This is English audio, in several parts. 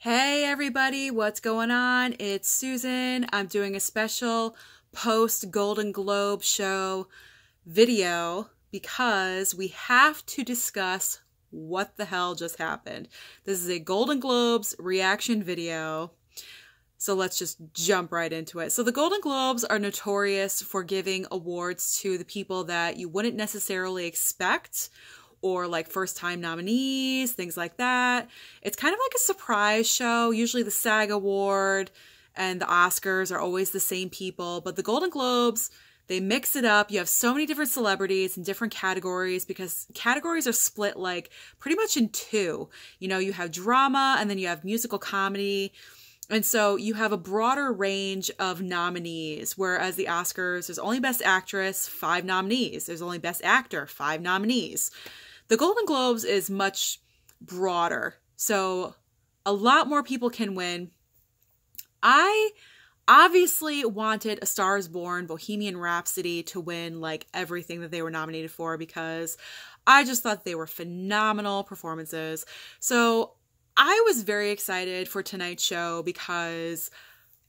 Hey everybody, what's going on? It's Susan. I'm doing a special post Golden Globe show video because we have to discuss what the hell just happened. This is a Golden Globes reaction video. So let's just jump right into it. So the Golden Globes are notorious for giving awards to the people that you wouldn't necessarily expect, or like first-time nominees, things like that. It's kind of like a surprise show. Usually the SAG Award and the Oscars are always the same people, but the Golden Globes, they mix it up. You have so many different celebrities in different categories because categories are split like pretty much in two. You know, you have drama and then you have musical comedy. And so you have a broader range of nominees, whereas the Oscars, there's only Best Actress, 5 nominees. There's only Best Actor, 5 nominees. The Golden Globes is much broader, so a lot more people can win. I obviously wanted A Star is Born, Bohemian Rhapsody to win like everything that they were nominated for because I just thought they were phenomenal performances. So I was very excited for tonight's show because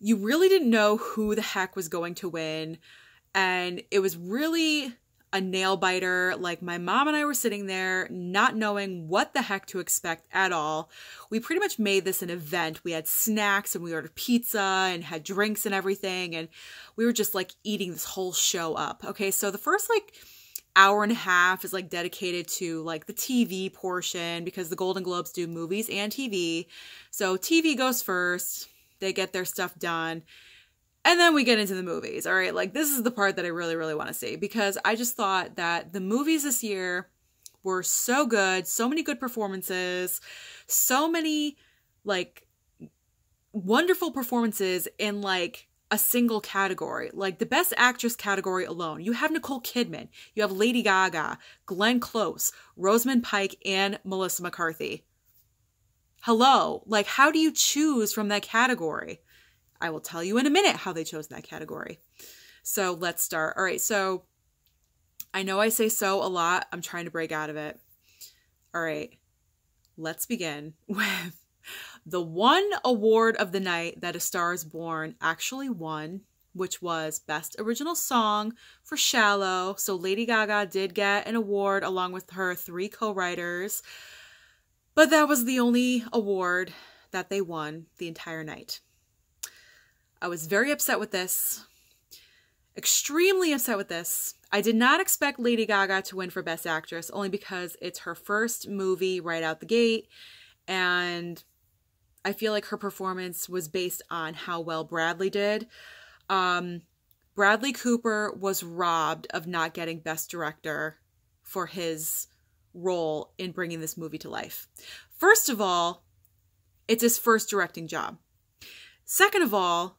you really didn't know who the heck was going to win, and it was really a nail biter. Like, my mom and I were sitting there not knowing what the heck to expect at all. We pretty much made this an event. We had snacks and we ordered pizza and had drinks and everything, and we were just like eating this whole show up. Okay, so the first like hour and a half is like dedicated to like the TV portion because the Golden Globes do movies and TV. So TV goes first. They get their stuff done. And then we get into the movies, all right? Like, this is the part that I really, really want to see because I just thought that the movies this year were so good, so many good performances, so many, like, wonderful performances in, like, a single category. Like, the Best Actress category alone. You have Nicole Kidman, you have Lady Gaga, Glenn Close, Rosamund Pike, and Melissa McCarthy. Hello. Like, how do you choose from that category? I will tell you in a minute how they chose that category. So let's start. All right, so I know I say so a lot. I'm trying to break out of it. All right, let's begin with the one award of the night that A Star is Born actually won, which was Best Original Song for Shallow. So Lady Gaga did get an award along with her 3 co-writers, but that was the only award that they won the entire night. I was very upset with this, extremely upset with this. I did not expect Lady Gaga to win for Best Actress only because it's her first movie right out the gate, and I feel like her performance was based on how well Bradley did. Bradley Cooper was robbed of not getting Best Director for his role in bringing this movie to life. First of all, it's his first directing job. Second of all,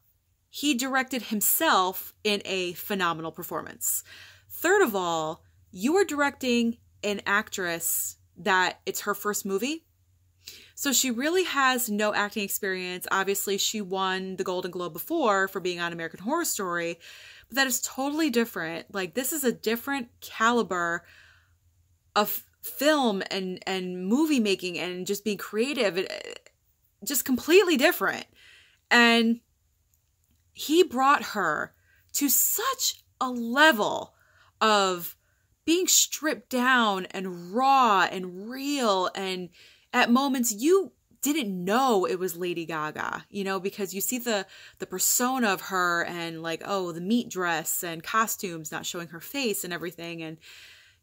he directed himself in a phenomenal performance. Third of all, you are directing an actress that it's her first movie. So she really has no acting experience. Obviously, she won the Golden Globe before for being on American Horror Story, but that is totally different. Like, this is a different caliber of film and movie making and just being creative. Just completely different. And he brought her to such a level of being stripped down and raw and real, and at moments you didn't know it was Lady Gaga, you know, because you see the persona of her and like, oh, the meat dress and costumes not showing her face and everything, and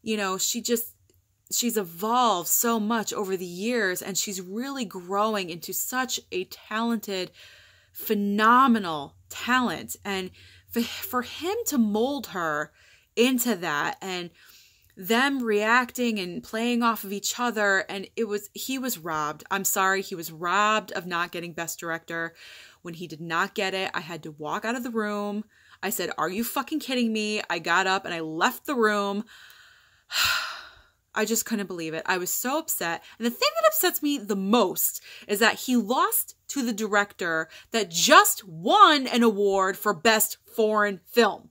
you know, she's evolved so much over the years, and she's really growing into such a talented, phenomenal talent. And for him to mold her into that, and them reacting and playing off of each other, and he was robbed. I'm sorry, he was robbed of not getting Best Director. When he did not get it, I had to walk out of the room. I said, "Are you fucking kidding me?" I got up and I left the room. I just couldn't believe it. I was so upset. And the thing that upsets me the most is that he lost to the director that just won an award for Best Foreign Film.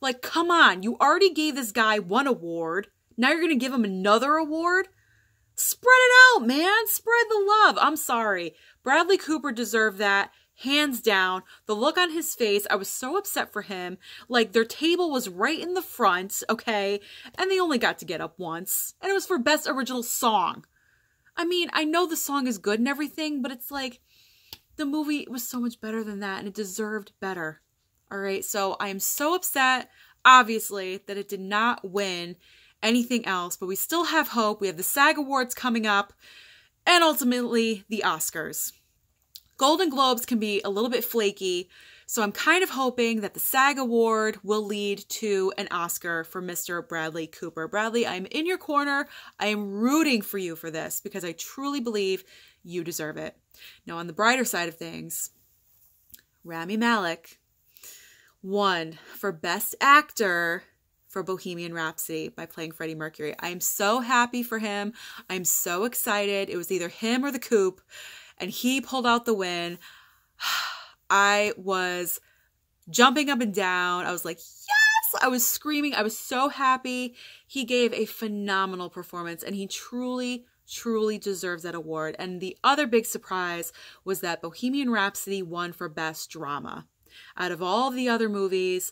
Like, come on. You already gave this guy one award. Now you're going to give him another award? Spread it out, man. Spread the love. I'm sorry. Bradley Cooper deserved that. Hands down. The look on his face, I was so upset for him. Like, their table was right in the front, okay? And they only got to get up once. And it was for Best Original Song. I mean, I know the song is good and everything, but it's like, the movie was so much better than that, and it deserved better. All right, so I am so upset, obviously, that it did not win anything else, but we still have hope. We have the SAG Awards coming up, and ultimately the Oscars. Golden Globes can be a little bit flaky, so I'm kind of hoping that the SAG Award will lead to an Oscar for Mr. Bradley Cooper. Bradley, I'm in your corner. I am rooting for you for this because I truly believe you deserve it. Now, on the brighter side of things, Rami Malek won for Best Actor for Bohemian Rhapsody by playing Freddie Mercury. I am so happy for him. I'm so excited. It was either him or the Coop, and he pulled out the win. I was jumping up and down. I was like, yes! I was screaming. I was so happy. He gave a phenomenal performance, and he truly deserves that award. And the other big surprise was that Bohemian Rhapsody won for Best Drama. Out of all the other movies,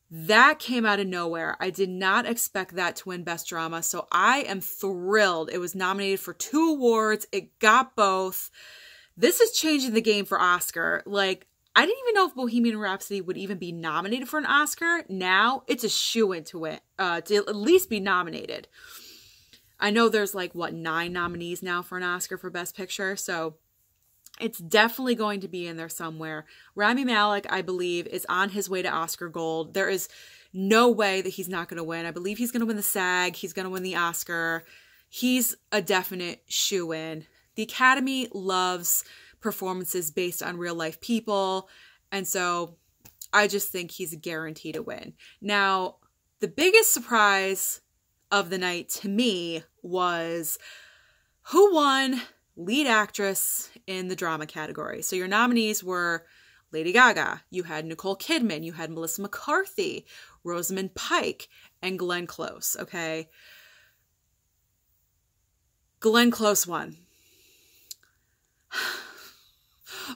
that came out of nowhere. I did not expect that to win Best Drama, so I am thrilled. It was nominated for 2 awards. It got both. This is changing the game for Oscar. Like, I didn't even know if Bohemian Rhapsody would even be nominated for an Oscar. Now, it's a shoo-in to it, to at least be nominated. I know there's like, 9 nominees now for an Oscar for Best Picture, so it's definitely going to be in there somewhere. Rami Malek, I believe, is on his way to Oscar Gold. There is no way that he's not going to win. I believe he's going to win the SAG. He's going to win the Oscar. He's a definite shoo-in. The Academy loves performances based on real-life people, and so I just think he's guaranteed to win. Now, the biggest surprise of the night to me was who won lead actress in the drama category. So your nominees were Lady Gaga, you had Nicole Kidman, you had Melissa McCarthy, Rosamund Pike, and Glenn Close, okay? Glenn Close won.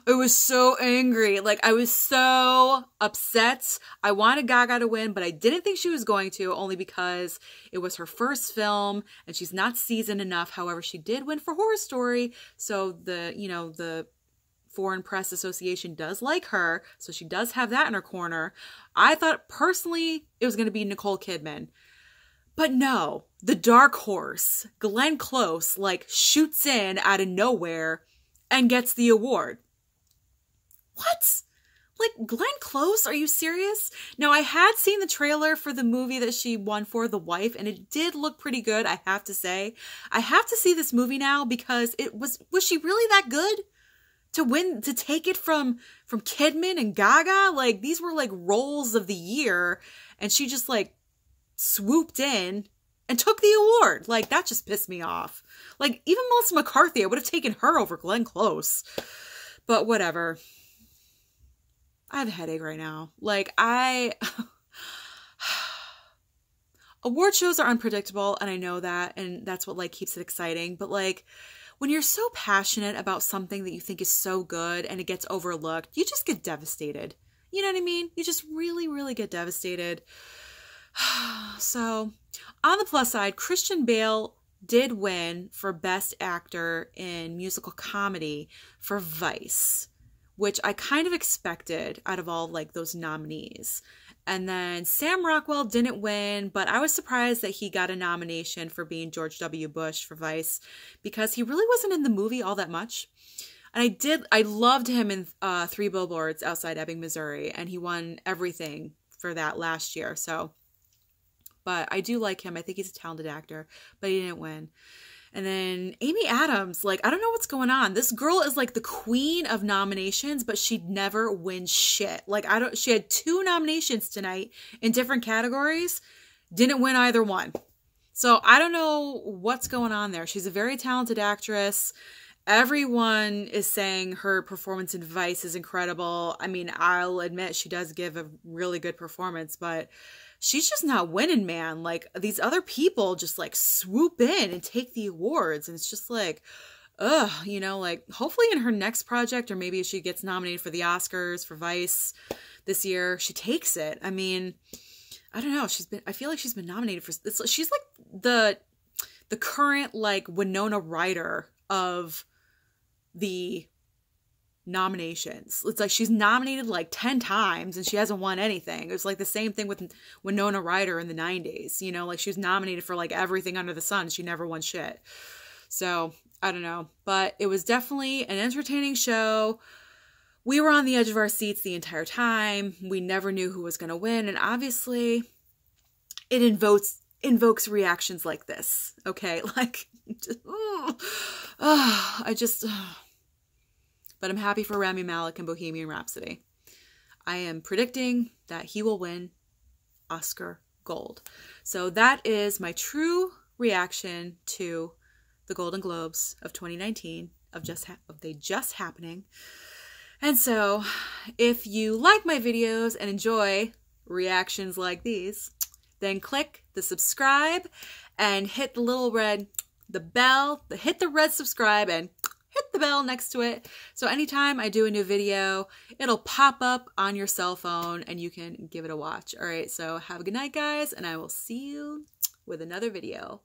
I was so angry. Like, I was so upset. I wanted Gaga to win, but I didn't think she was going to, only because it was her first film and she's not seasoned enough. However, she did win for Horror Story. So the Foreign Press Association does like her. So she does have that in her corner. I thought personally it was going to be Nicole Kidman. But no, the dark horse, Glenn Close, like, shoots in out of nowhere and gets the award. What? Like, Glenn Close? Are you serious? Now, I had seen the trailer for the movie that she won for, The Wife, and it did look pretty good, I have to say. I have to see this movie now because was she really that good to win, to take it from Kidman and Gaga? Like, these were like roles of the year, and she just like swooped in and took the award. Like, that just pissed me off. Like, even Melissa McCarthy, I would have taken her over Glenn Close. But whatever. I have a headache right now. Like, award shows are unpredictable, and I know that, and that's what, like, keeps it exciting. But, like, when you're so passionate about something that you think is so good and it gets overlooked, you just get devastated. You know what I mean? You just really, really get devastated. So, on the plus side, Christian Bale did win for Best Actor in Musical Comedy for Vice, which I kind of expected out of all, like, those nominees. And then Sam Rockwell didn't win, but I was surprised that he got a nomination for being George W. Bush for Vice, because he really wasn't in the movie all that much. And I loved him in 3 Billboards Outside Ebbing, Missouri, and he won everything for that last year. So, but I do like him. I think he's a talented actor, but he didn't win. And then Amy Adams, like, I don't know what's going on. This girl is like the queen of nominations, but she'd never win shit. Like, she had 2 nominations tonight in different categories, didn't win either one. So I don't know what's going on there. She's a very talented actress. Everyone is saying her performance in Vice is incredible. I mean, I'll admit she does give a really good performance, but she's just not winning, man. Like, these other people just like swoop in and take the awards. And it's just like, ugh, you know, like hopefully in her next project, or maybe if she gets nominated for the Oscars for Vice this year, she takes it. I mean, I don't know. I feel like she's been nominated for, she's like the current like Winona Ryder of the nominations. It's like she's nominated like 10 times and she hasn't won anything. It was like the same thing with Winona Ryder in the 90s, you know, like she was nominated for like everything under the sun. She never won shit. So I don't know, but it was definitely an entertaining show. We were on the edge of our seats the entire time. We never knew who was going to win. And obviously it invokes reactions like this. Okay. Like, but I'm happy for Rami Malek and Bohemian Rhapsody. I am predicting that he will win Oscar Gold. So that is my true reaction to the Golden Globes of 2019, of they just happening. And so if you like my videos and enjoy reactions like these, then click the subscribe and hit the little red, hit the red subscribe and hit the bell next to it. So anytime I do a new video, it'll pop up on your cell phone and you can give it a watch. All right, so have a good night, guys, and I will see you with another video.